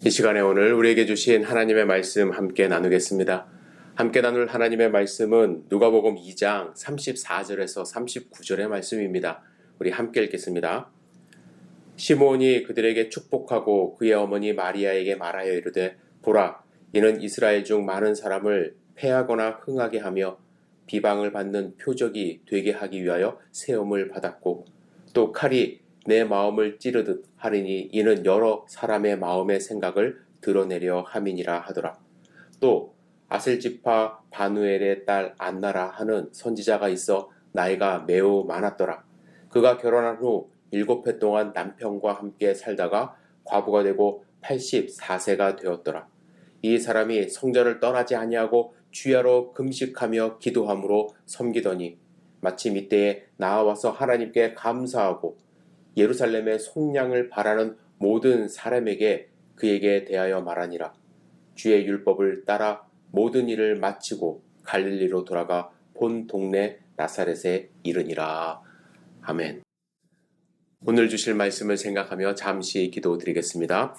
이 시간에 오늘 우리에게 주신 하나님의 말씀 함께 나누겠습니다. 함께 나눌 하나님의 말씀은 누가복음 2장 34절에서 39절의 말씀입니다. 우리 함께 읽겠습니다. 시므온이 그들에게 축복하고 그의 어머니 마리아에게 말하여 이르되 보라, 이는 이스라엘 중 많은 사람을 패하거나 흥하게 하며 비방을 받는 표적이 되게 하기 위하여 세움을 받았고 또 칼이 내 마음을 찌르듯 하리니 이는 여러 사람의 마음의 생각을 드러내려 함이니라 하더라. 또 아셀지파 바누엘의 딸 안나라 하는 선지자가 있어 나이가 매우 많았더라. 그가 결혼한 후 7해 동안 남편과 함께 살다가 과부가 되고 84세가 되었더라. 이 사람이 성전을 떠나지 아니하고 주야로 금식하며 기도함으로 섬기더니 마침 이때에 나와서 하나님께 감사하고 예루살렘의 속량을 바라는 모든 사람에게 그에게 대하여 말하니라. 주의 율법을 따라 모든 일을 마치고 갈릴리로 돌아가 본 동네 나사렛에 이르니라. 아멘. 오늘 주실 말씀을 생각하며 잠시 기도드리겠습니다.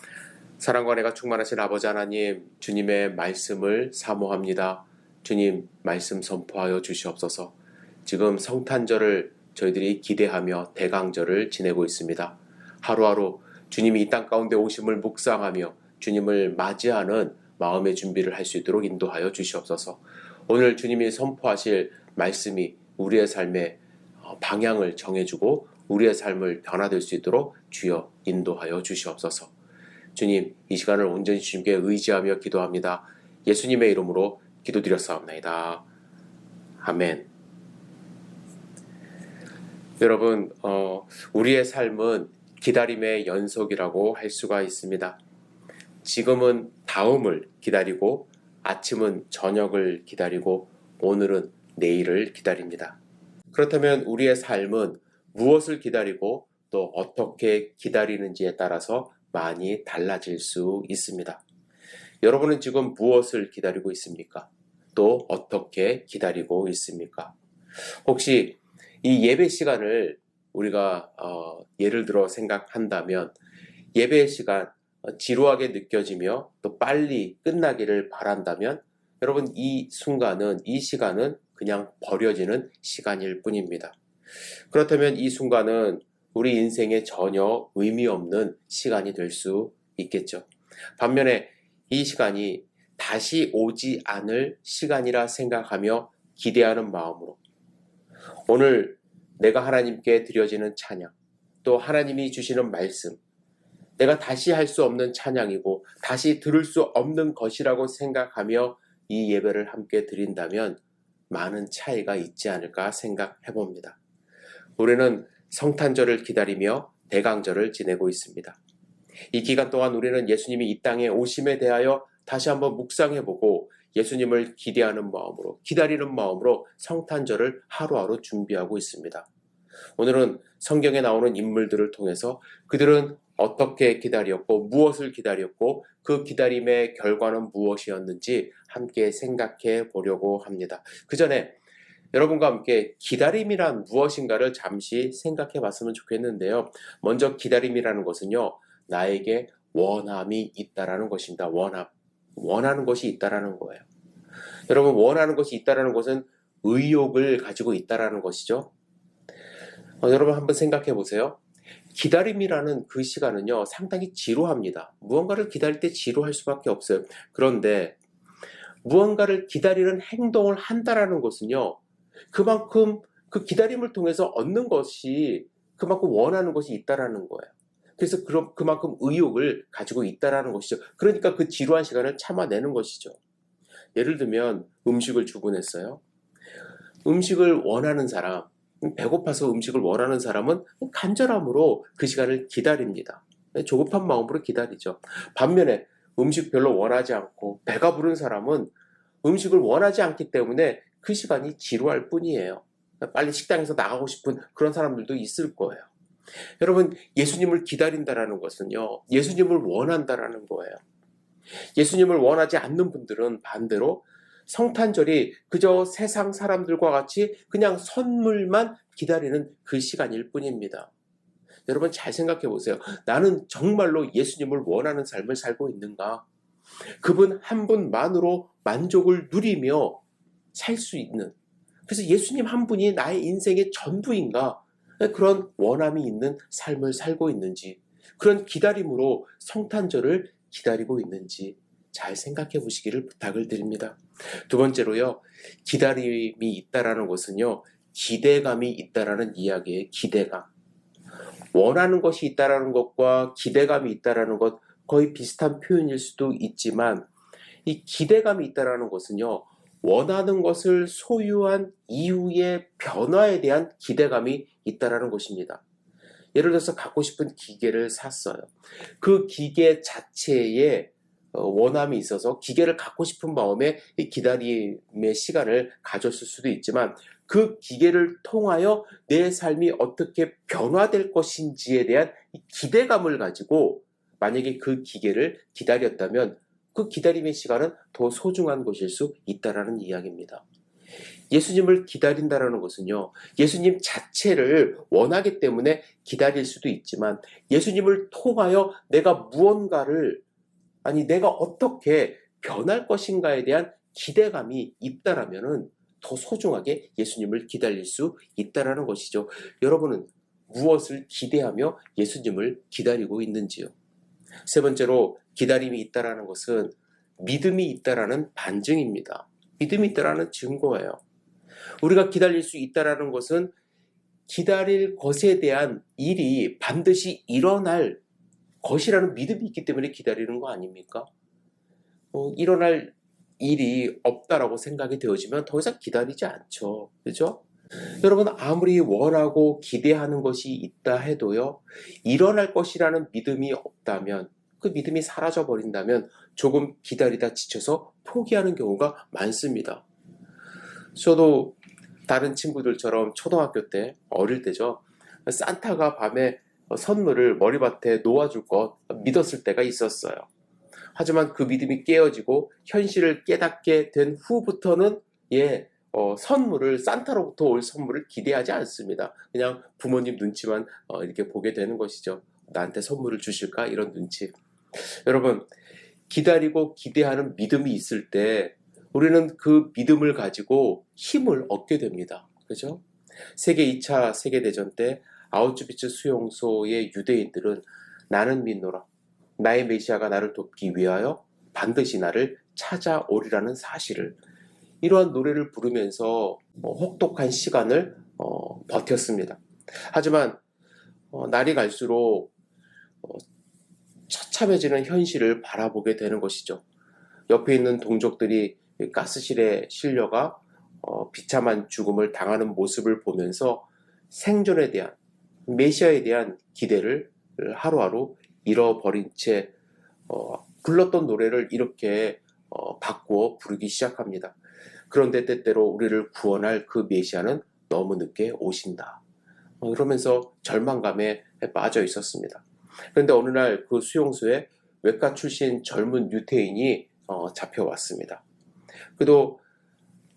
사랑과 은혜가 충만하신 아버지 하나님, 주님의 말씀을 사모합니다. 주님 말씀 선포하여 주시옵소서. 지금 성탄절을 저희들이 기대하며 대강절을 지내고 있습니다. 하루하루 주님이 이 땅 가운데 오심을 묵상하며 주님을 맞이하는 마음의 준비를 할 수 있도록 인도하여 주시옵소서. 오늘 주님이 선포하실 말씀이 우리의 삶의 방향을 정해주고 우리의 삶을 변화될 수 있도록 주여 인도하여 주시옵소서. 주님, 이 시간을 온전히 주님께 의지하며 기도합니다. 예수님의 이름으로 기도드렸사옵나이다. 아멘. 여러분, 우리의 삶은 기다림의 연속이라고 할 수가 있습니다. 지금은 다음을 기다리고 아침은 저녁을 기다리고 오늘은 내일을 기다립니다. 그렇다면 우리의 삶은 무엇을 기다리고 또 어떻게 기다리는지에 따라서 많이 달라질 수 있습니다. 여러분은 지금 무엇을 기다리고 있습니까? 또 어떻게 기다리고 있습니까? 혹시 이 예배 시간을 우리가 예를 들어 생각한다면 예배 시간 지루하게 느껴지며 또 빨리 끝나기를 바란다면 여러분 이 순간은 이 시간은 그냥 버려지는 시간일 뿐입니다. 그렇다면 이 순간은 우리 인생에 전혀 의미 없는 시간이 될 수 있겠죠. 반면에 이 시간이 다시 오지 않을 시간이라 생각하며 기대하는 마음으로 오늘 내가 하나님께 드려지는 찬양, 또 하나님이 주시는 말씀, 내가 다시 할 수 없는 찬양이고 다시 들을 수 없는 것이라고 생각하며 이 예배를 함께 드린다면 많은 차이가 있지 않을까 생각해 봅니다. 우리는 성탄절을 기다리며 대강절을 지내고 있습니다. 이 기간 동안 우리는 예수님이 이 땅에 오심에 대하여 다시 한번 묵상해보고 예수님을 기대하는 마음으로 기다리는 마음으로 성탄절을 하루하루 준비하고 있습니다. 오늘은 성경에 나오는 인물들을 통해서 그들은 어떻게 기다렸고 무엇을 기다렸고 그 기다림의 결과는 무엇이었는지 함께 생각해 보려고 합니다. 그 전에 여러분과 함께 기다림이란 무엇인가를 잠시 생각해 봤으면 좋겠는데요. 먼저 기다림이라는 것은요, 나에게 원함이 있다라는 것입니다. 원하는 것이 있다라는 거예요. 여러분, 원하는 것이 있다라는 것은 의욕을 가지고 있다라는 것이죠. 여러분 한번 생각해 보세요. 기다림이라는 그 시간은요, 상당히 지루합니다. 무언가를 기다릴 때 지루할 수밖에 없어요. 그런데 무언가를 기다리는 행동을 한다라는 것은요, 그만큼 그 기다림을 통해서 얻는 것이 그만큼 원하는 것이 있다라는 거예요. 그래서 그만큼 의욕을 가지고 있다라는 것이죠. 그러니까 그 지루한 시간을 참아내는 것이죠. 예를 들면 음식을 주문했어요. 음식을 원하는 사람, 배고파서 음식을 원하는 사람은 간절함으로 그 시간을 기다립니다. 조급한 마음으로 기다리죠. 반면에 음식 별로 원하지 않고 배가 부른 사람은 음식을 원하지 않기 때문에 그 시간이 지루할 뿐이에요. 빨리 식당에서 나가고 싶은 그런 사람들도 있을 거예요. 여러분, 예수님을 기다린다라는 것은요, 예수님을 원한다라는 거예요. 예수님을 원하지 않는 분들은 반대로 성탄절이 그저 세상 사람들과 같이 그냥 선물만 기다리는 그 시간일 뿐입니다. 여러분 잘 생각해 보세요. 나는 정말로 예수님을 원하는 삶을 살고 있는가? 그분 한 분만으로 만족을 누리며 살 수 있는, 그래서 예수님 한 분이 나의 인생의 전부인가? 그런 원함이 있는 삶을 살고 있는지, 그런 기다림으로 성탄절을 기다리고 있는지 잘 생각해 보시기를 부탁을 드립니다. 두 번째로요, 기다림이 있다라는 것은요, 기대감이 있다라는 이야기예요. 기대감. 원하는 것이 있다라는 것과 기대감이 있다라는 것 거의 비슷한 표현일 수도 있지만, 이 기대감이 있다라는 것은요, 원하는 것을 소유한 이후의 변화에 대한 기대감이 있다라는 것입니다. 예를 들어서 갖고 싶은 기계를 샀어요. 그 기계 자체에 원함이 있어서 기계를 갖고 싶은 마음에 이 기다림의 시간을 가졌을 수도 있지만, 그 기계를 통하여 내 삶이 어떻게 변화될 것인지에 대한 기대감을 가지고 만약에 그 기계를 기다렸다면 그 기다림의 시간은 더 소중한 것일 수 있다라는 이야기입니다. 예수님을 기다린다라는 것은요, 예수님 자체를 원하기 때문에 기다릴 수도 있지만, 예수님을 통하여 내가 무언가를, 내가 어떻게 변할 것인가에 대한 기대감이 있다라면은 더 소중하게 예수님을 기다릴 수 있다라는 것이죠. 여러분은 무엇을 기대하며 예수님을 기다리고 있는지요? 세 번째로, 기다림이 있다라는 것은 믿음이 있다라는 반증입니다. 믿음이 있다라는 증거예요. 우리가 기다릴 수 있다라는 것은 기다릴 것에 대한 일이 반드시 일어날 것이라는 믿음이 있기 때문에 기다리는 거 아닙니까? 일어날 일이 없다라고 생각이 되어지면 더 이상 기다리지 않죠. 그죠? 여러분, 아무리 원하고 기대하는 것이 있다 해도요, 일어날 것이라는 믿음이 없다면, 그 믿음이 사라져 버린다면 조금 기다리다 지쳐서 포기하는 경우가 많습니다. 저도 다른 친구들처럼 초등학교 때, 어릴 때죠, 산타가 밤에 선물을 머리맡에 놓아줄 것 믿었을 때가 있었어요. 하지만 그 믿음이 깨어지고 현실을 깨닫게 된 후부터는 선물을, 산타로부터 올 선물을 기대하지 않습니다. 그냥 부모님 눈치만 이렇게 보게 되는 것이죠. 나한테 선물을 주실까? 이런 눈치. 여러분, 기다리고 기대하는 믿음이 있을 때 우리는 그 믿음을 가지고 힘을 얻게 됩니다. 그죠? 세계 2차 세계대전 때 아우슈비츠 수용소의 유대인들은 나는 믿노라, 나의 메시아가 나를 돕기 위하여 반드시 나를 찾아오리라는 사실을, 이러한 노래를 부르면서 혹독한 시간을 버텼습니다. 하지만 날이 갈수록 처참해지는 현실을 바라보게 되는 것이죠. 옆에 있는 동족들이 가스실에 실려가 비참한 죽음을 당하는 모습을 보면서 생존에 대한, 메시아에 대한 기대를 하루하루 잃어버린 채 불렀던 노래를 이렇게 바꾸어 부르기 시작합니다. 그런데 때때로 우리를 구원할 그 메시아는 너무 늦게 오신다. 이러면서 절망감에 빠져 있었습니다. 그런데 어느 날 그 수용소에 외과 출신 젊은 유태인이 잡혀왔습니다. 그도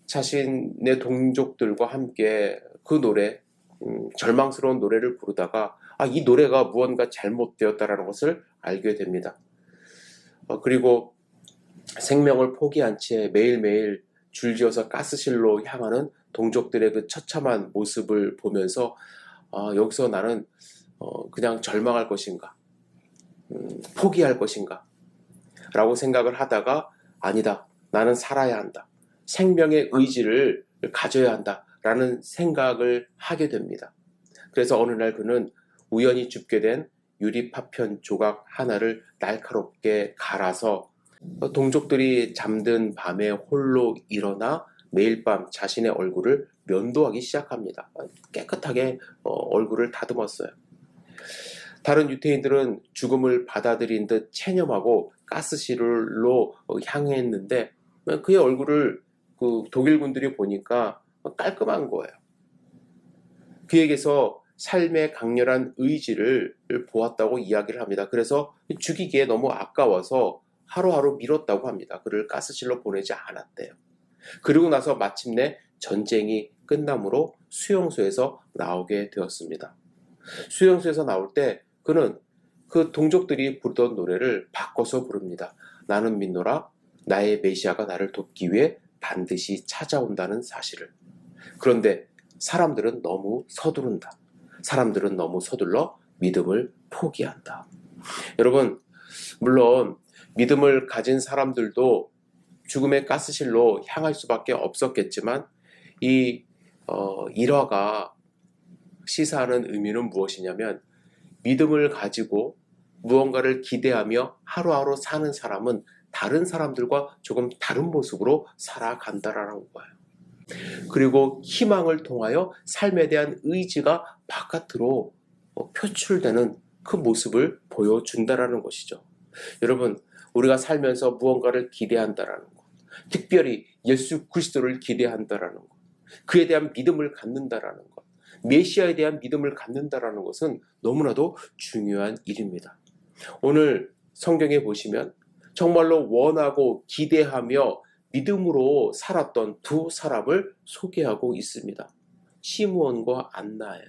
자신의 동족들과 함께 그 노래, 절망스러운 노래를 부르다가 이 노래가 무언가 잘못되었다는 것을 알게 됩니다. 그리고 생명을 포기한 채 매일매일 줄지어서 가스실로 향하는 동족들의 그 처참한 모습을 보면서 여기서 나는 그냥 절망할 것인가, 포기할 것인가 라고 생각을 하다가, 아니다, 나는 살아야 한다, 생명의 의지를 가져야 한다 라는 생각을 하게 됩니다. 그래서 어느 날 그는 우연히 줍게 된 유리 파편 조각 하나를 날카롭게 갈아서 동족들이 잠든 밤에 홀로 일어나 매일 밤 자신의 얼굴을 면도하기 시작합니다. 깨끗하게 얼굴을 다듬었어요. 다른 유태인들은 죽음을 받아들인 듯 체념하고 가스실로 향했는데, 그의 얼굴을 그 독일군들이 보니까 깔끔한 거예요. 그에게서 삶의 강렬한 의지를 보았다고 이야기를 합니다. 그래서 죽이기에 너무 아까워서 하루하루 미뤘다고 합니다. 그를 가스실로 보내지 않았대요. 그리고 나서 마침내 전쟁이 끝남으로 수용소에서 나오게 되었습니다. 수용소에서 나올 때 그는 그 동족들이 부르던 노래를 바꿔서 부릅니다. 나는 믿노라 나의 메시아가 나를 돕기 위해 반드시 찾아온다는 사실을. 그런데 사람들은 너무 서두른다. 사람들은 너무 서둘러 믿음을 포기한다. 여러분, 물론 믿음을 가진 사람들도 죽음의 가스실로 향할 수밖에 없었겠지만 이 일화가 시사하는 의미는 무엇이냐면 믿음을 가지고 무언가를 기대하며 하루하루 사는 사람은 다른 사람들과 조금 다른 모습으로 살아간다라는 거예요. 그리고 희망을 통하여 삶에 대한 의지가 바깥으로 표출되는 그 모습을 보여준다라는 것이죠. 여러분, 우리가 살면서 무언가를 기대한다라는 것, 특별히 예수 그리스도를 기대한다라는 것, 그에 대한 믿음을 갖는다라는 것, 메시아에 대한 믿음을 갖는다라는 것은 너무나도 중요한 일입니다. 오늘 성경에 보시면 정말로 원하고 기대하며 믿음으로 살았던 두 사람을 소개하고 있습니다. 시므온과 안나예요.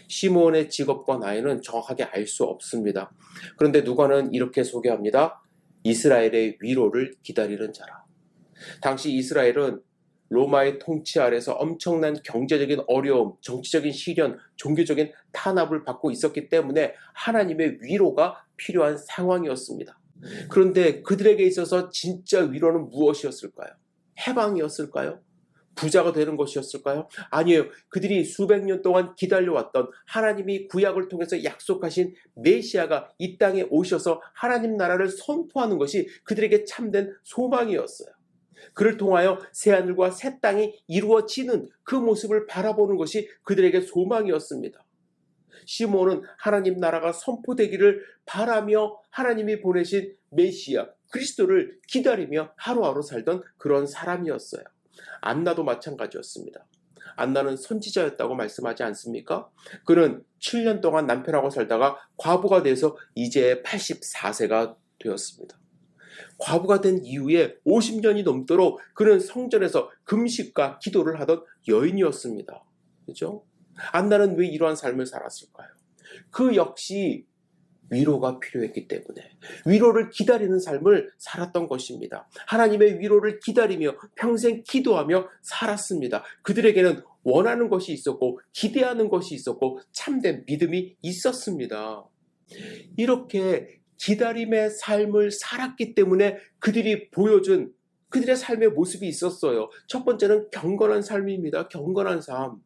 시므온의 직업과 나이는 정확하게 알 수 없습니다. 그런데 누가는 이렇게 소개합니다. 이스라엘의 위로를 기다리는 자라. 당시 이스라엘은 로마의 통치 아래서 엄청난 경제적인 어려움, 정치적인 시련, 종교적인 탄압을 받고 있었기 때문에 하나님의 위로가 필요한 상황이었습니다. 그런데 그들에게 있어서 진짜 위로는 무엇이었을까요? 해방이었을까요? 부자가 되는 것이었을까요? 아니에요. 그들이 수백 년 동안 기다려왔던 하나님이 구약을 통해서 약속하신 메시아가 이 땅에 오셔서 하나님 나라를 선포하는 것이 그들에게 참된 소망이었어요. 그를 통하여 새하늘과 새 땅이 이루어지는 그 모습을 바라보는 것이 그들에게 소망이었습니다. 시므온은 하나님 나라가 선포되기를 바라며 하나님이 보내신 메시아 그리스도를 기다리며 하루하루 살던 그런 사람이었어요. 안나도 마찬가지였습니다. 안나는 선지자였다고 말씀하지 않습니까? 그는 7년 동안 남편하고 살다가 과부가 돼서 이제 84세가 되었습니다. 과부가 된 이후에 50년이 넘도록 그는 성전에서 금식과 기도를 하던 여인이었습니다. 그렇죠? 안나는 왜 이러한 삶을 살았을까요? 그 역시 위로가 필요했기 때문에 위로를 기다리는 삶을 살았던 것입니다. 하나님의 위로를 기다리며 평생 기도하며 살았습니다. 그들에게는 원하는 것이 있었고 기대하는 것이 있었고 참된 믿음이 있었습니다. 이렇게 기다림의 삶을 살았기 때문에 그들이 보여준 그들의 삶의 모습이 있었어요. 첫 번째는 경건한 삶입니다. 경건한 삶.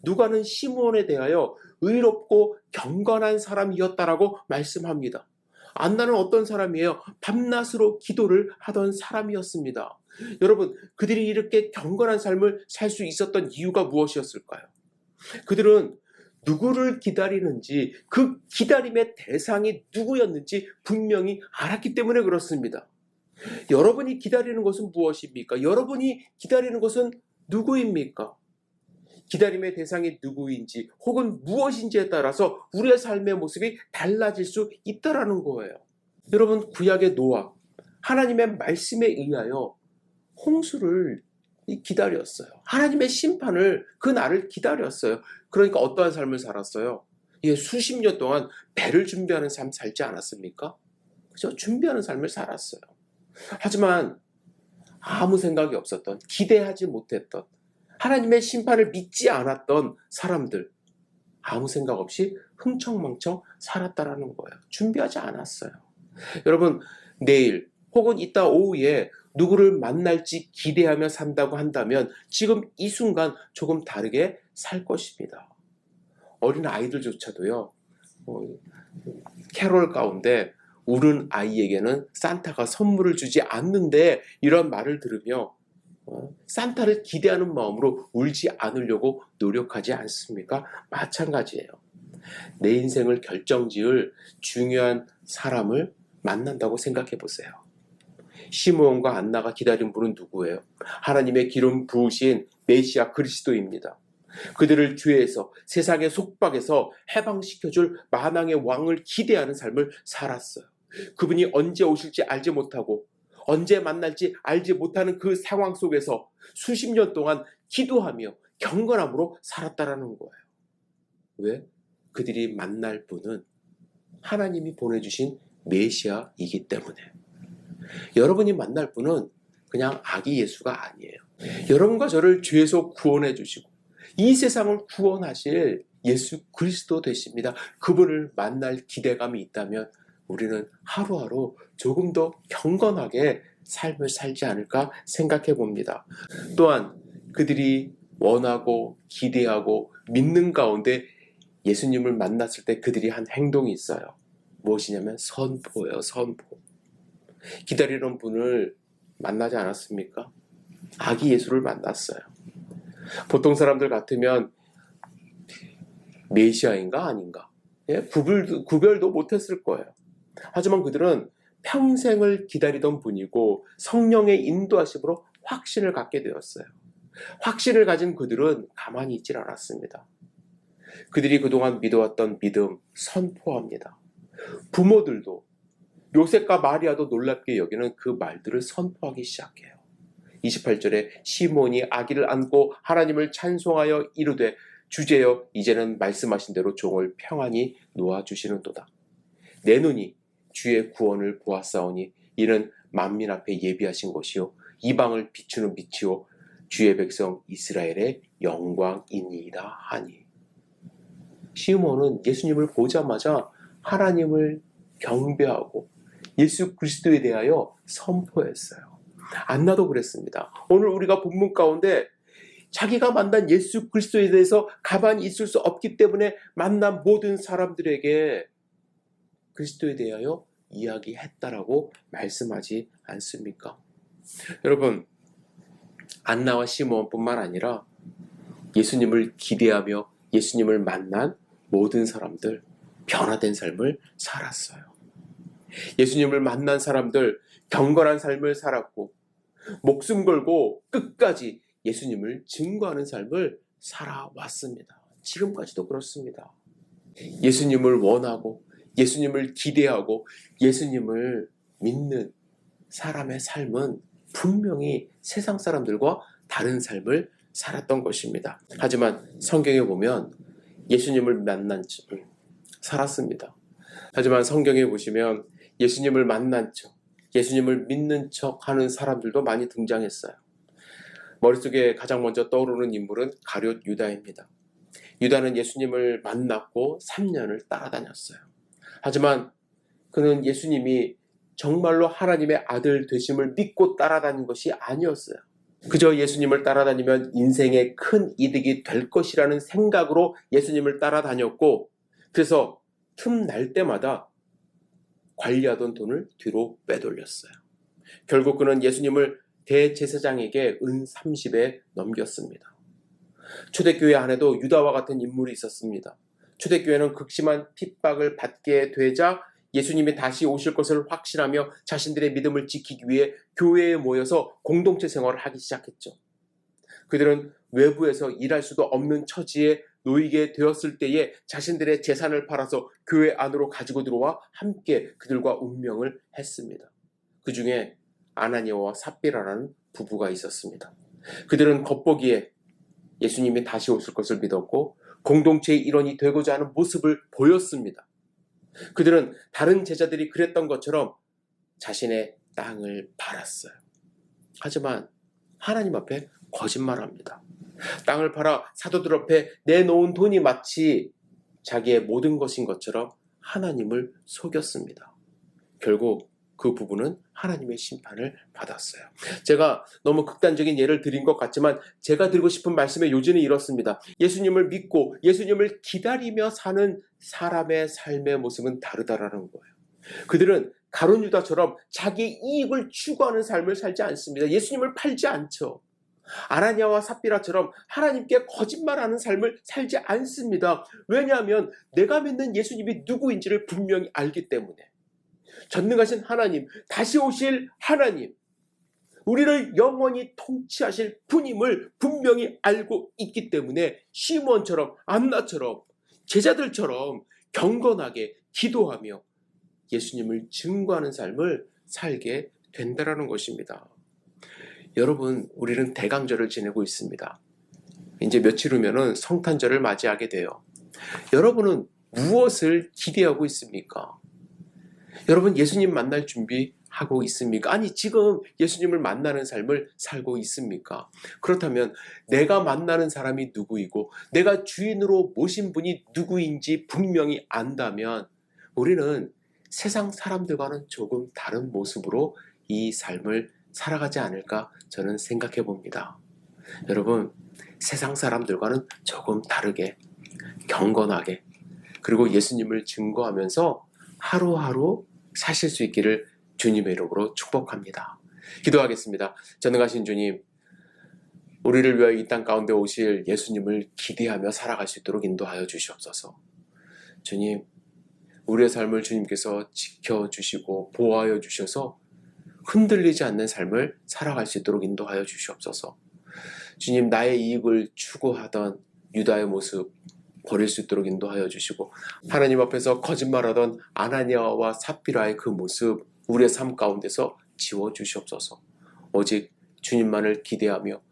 누가는 시므온에 대하여 의롭고 경건한 사람이었다라고 말씀합니다. 안나는 어떤 사람이에요? 밤낮으로 기도를 하던 사람이었습니다. 여러분, 그들이 이렇게 경건한 삶을 살 수 있었던 이유가 무엇이었을까요? 그들은 누구를 기다리는지 그 기다림의 대상이 누구였는지 분명히 알았기 때문에 그렇습니다. 여러분이 기다리는 것은 무엇입니까? 여러분이 기다리는 것은 누구입니까? 기다림의 대상이 누구인지 혹은 무엇인지에 따라서 우리의 삶의 모습이 달라질 수 있다라는 거예요. 여러분, 구약의 노아, 하나님의 말씀에 의하여 홍수를 기다렸어요. 하나님의 심판을 그 날을 기다렸어요. 그러니까 어떠한 삶을 살았어요? 수십 년 동안 배를 준비하는 삶 살지 않았습니까? 그죠? 준비하는 삶을 살았어요. 하지만 아무 생각이 없었던, 기대하지 못했던, 하나님의 심판을 믿지 않았던 사람들, 아무 생각 없이 흥청망청 살았다라는 거예요. 준비하지 않았어요. 여러분, 내일 혹은 이따 오후에 누구를 만날지 기대하며 산다고 한다면 지금 이 순간 조금 다르게 살 것입니다. 어린 아이들조차도요, 캐롤 가운데 우는 아이에게는 산타가 선물을 주지 않는데 이런 말을 들으며 산타를 기대하는 마음으로 울지 않으려고 노력하지 않습니까? 마찬가지예요. 내 인생을 결정지을 중요한 사람을 만난다고 생각해 보세요. 시므온과 안나가 기다린 분은 누구예요? 하나님의 기름 부으신 메시아 그리스도입니다. 그들을 죄에서 세상의 속박에서 해방시켜줄 만왕의 왕을 기대하는 삶을 살았어요. 그분이 언제 오실지 알지 못하고 언제 만날지 알지 못하는 그 상황 속에서 수십 년 동안 기도하며 경건함으로 살았다라는 거예요. 왜? 그들이 만날 분은 하나님이 보내주신 메시아이기 때문에 여러분이 만날 분은 그냥 아기 예수가 아니에요. 여러분과 저를 죄에서 구원해 주시고 이 세상을 구원하실 예수 그리스도 되십니다. 그분을 만날 기대감이 있다면 우리는 하루하루 조금 더 경건하게 삶을 살지 않을까 생각해 봅니다. 또한 그들이 원하고 기대하고 믿는 가운데 예수님을 만났을 때 그들이 한 행동이 있어요. 무엇이냐면 선포예요. 선포. 기다리는 분을 만나지 않았습니까? 아기 예수를 만났어요. 보통 사람들 같으면 메시아인가 아닌가 구별도 못했을 거예요. 하지만 그들은 평생을 기다리던 분이고 성령의 인도하심으로 확신을 갖게 되었어요. 확신을 가진 그들은 가만히 있질 않았습니다. 그들이 그동안 믿어왔던 믿음 선포합니다. 부모들도 요셉과 마리아도 놀랍게 여기는 그 말들을 선포하기 시작해요. 28절에 시몬이 아기를 안고 하나님을 찬송하여 이르되 주제여 이제는 말씀하신 대로 종을 평안히 놓아주시는도다. 내 눈이 주의 구원을 보았사오니 이는 만민 앞에 예비하신 것이요 이방을 비추는 빛이요 주의 백성 이스라엘의 영광이니이다 하니. 시몬은 예수님을 보자마자 하나님을 경배하고 예수 그리스도에 대하여 선포했어요. 안나도 그랬습니다. 오늘 우리가 본문 가운데 자기가 만난 예수 그리스도에 대해서 가만히 있을 수 없기 때문에 만난 모든 사람들에게 그리스도에 대하여 이야기했다라고 말씀하지 않습니까? 여러분, 안나와 시몬뿐만 아니라 예수님을 기대하며 예수님을 만난 모든 사람들 변화된 삶을 살았어요. 예수님을 만난 사람들 경건한 삶을 살았고 목숨 걸고 끝까지 예수님을 증거하는 삶을 살아왔습니다. 지금까지도 그렇습니다. 예수님을 원하고 예수님을 기대하고 예수님을 믿는 사람의 삶은 분명히 세상 사람들과 다른 삶을 살았던 것입니다. 하지만 성경에 보면 예수님을 만난 척 살았습니다. 하지만 성경에 보시면 예수님을 만난 척, 예수님을 믿는 척 하는 사람들도 많이 등장했어요. 머릿속에 가장 먼저 떠오르는 인물은 가룟 유다입니다. 유다는 예수님을 만났고 3년을 따라다녔어요. 하지만 그는 예수님이 정말로 하나님의 아들 되심을 믿고 따라다닌 것이 아니었어요. 그저 예수님을 따라다니면 인생에 큰 이득이 될 것이라는 생각으로 예수님을 따라다녔고 그래서 틈날 때마다 관리하던 돈을 뒤로 빼돌렸어요. 결국 그는 예수님을 대제사장에게 은 30에 넘겼습니다. 초대교회 안에도 유다와 같은 인물이 있었습니다. 초대교회는 극심한 핍박을 받게 되자 예수님이 다시 오실 것을 확신하며 자신들의 믿음을 지키기 위해 교회에 모여서 공동체 생활을 하기 시작했죠. 그들은 외부에서 일할 수도 없는 처지에 놓이게 되었을 때에 자신들의 재산을 팔아서 교회 안으로 가지고 들어와 함께 그들과 운명을 했습니다. 그 중에 아나니아와 삽비라라는 부부가 있었습니다. 그들은 겉보기에 예수님이 다시 오실 것을 믿었고 공동체의 일원이 되고자 하는 모습을 보였습니다. 그들은 다른 제자들이 그랬던 것처럼 자신의 땅을 팔았어요. 하지만 하나님 앞에 거짓말합니다. 땅을 팔아 사도들 앞에 내놓은 돈이 마치 자기의 모든 것인 것처럼 하나님을 속였습니다. 결국 그 부부는 하나님의 심판을 받았어요. 제가 너무 극단적인 예를 드린 것 같지만 제가 드리고 싶은 말씀의 요지는 이렇습니다. 예수님을 믿고 예수님을 기다리며 사는 사람의 삶의 모습은 다르다라는 거예요. 그들은 가룟 유다처럼 자기의 이익을 추구하는 삶을 살지 않습니다. 예수님을 팔지 않죠. 아나니아와 삽비라처럼 하나님께 거짓말하는 삶을 살지 않습니다. 왜냐하면 내가 믿는 예수님이 누구인지를 분명히 알기 때문에. 전능하신 하나님, 다시 오실 하나님, 우리를 영원히 통치하실 분임을 분명히 알고 있기 때문에 시몬처럼 안나처럼 제자들처럼 경건하게 기도하며 예수님을 증거하는 삶을 살게 된다는 것입니다. 여러분, 우리는 대강절을 지내고 있습니다. 이제 며칠 후면은 성탄절을 맞이하게 돼요. 여러분은 무엇을 기대하고 있습니까? 여러분, 예수님 만날 준비하고 있습니까? 아니, 지금 예수님을 만나는 삶을 살고 있습니까? 그렇다면 내가 만나는 사람이 누구이고 내가 주인으로 모신 분이 누구인지 분명히 안다면 우리는 세상 사람들과는 조금 다른 모습으로 이 삶을 살아가지 않을까 저는 생각해 봅니다. 여러분, 세상 사람들과는 조금 다르게, 경건하게, 그리고 예수님을 증거하면서 하루하루 사실 수 있기를 주님의 이름으로 축복합니다. 기도하겠습니다. 전능하신 주님, 우리를 위하여 이 땅 가운데 오실 예수님을 기대하며 살아갈 수 있도록 인도하여 주시옵소서. 주님, 우리의 삶을 주님께서 지켜주시고 보호하여 주셔서 흔들리지 않는 삶을 살아갈 수 있도록 인도하여 주시옵소서. 주님, 나의 이익을 추구하던 유다의 모습 버릴 수 있도록 인도하여 주시고, 하나님 앞에서 거짓말하던 아나니아와 삽비라의 그 모습 우리의 삶 가운데서 지워 주시옵소서. 오직 주님만을 기대하며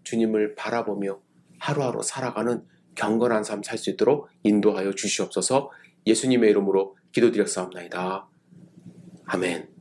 주님을 바라보며 하루하루 살아가는 경건한 삶 살 수 있도록 인도하여 주시옵소서. 예수님의 이름으로 기도드렸사옵나이다. 아멘.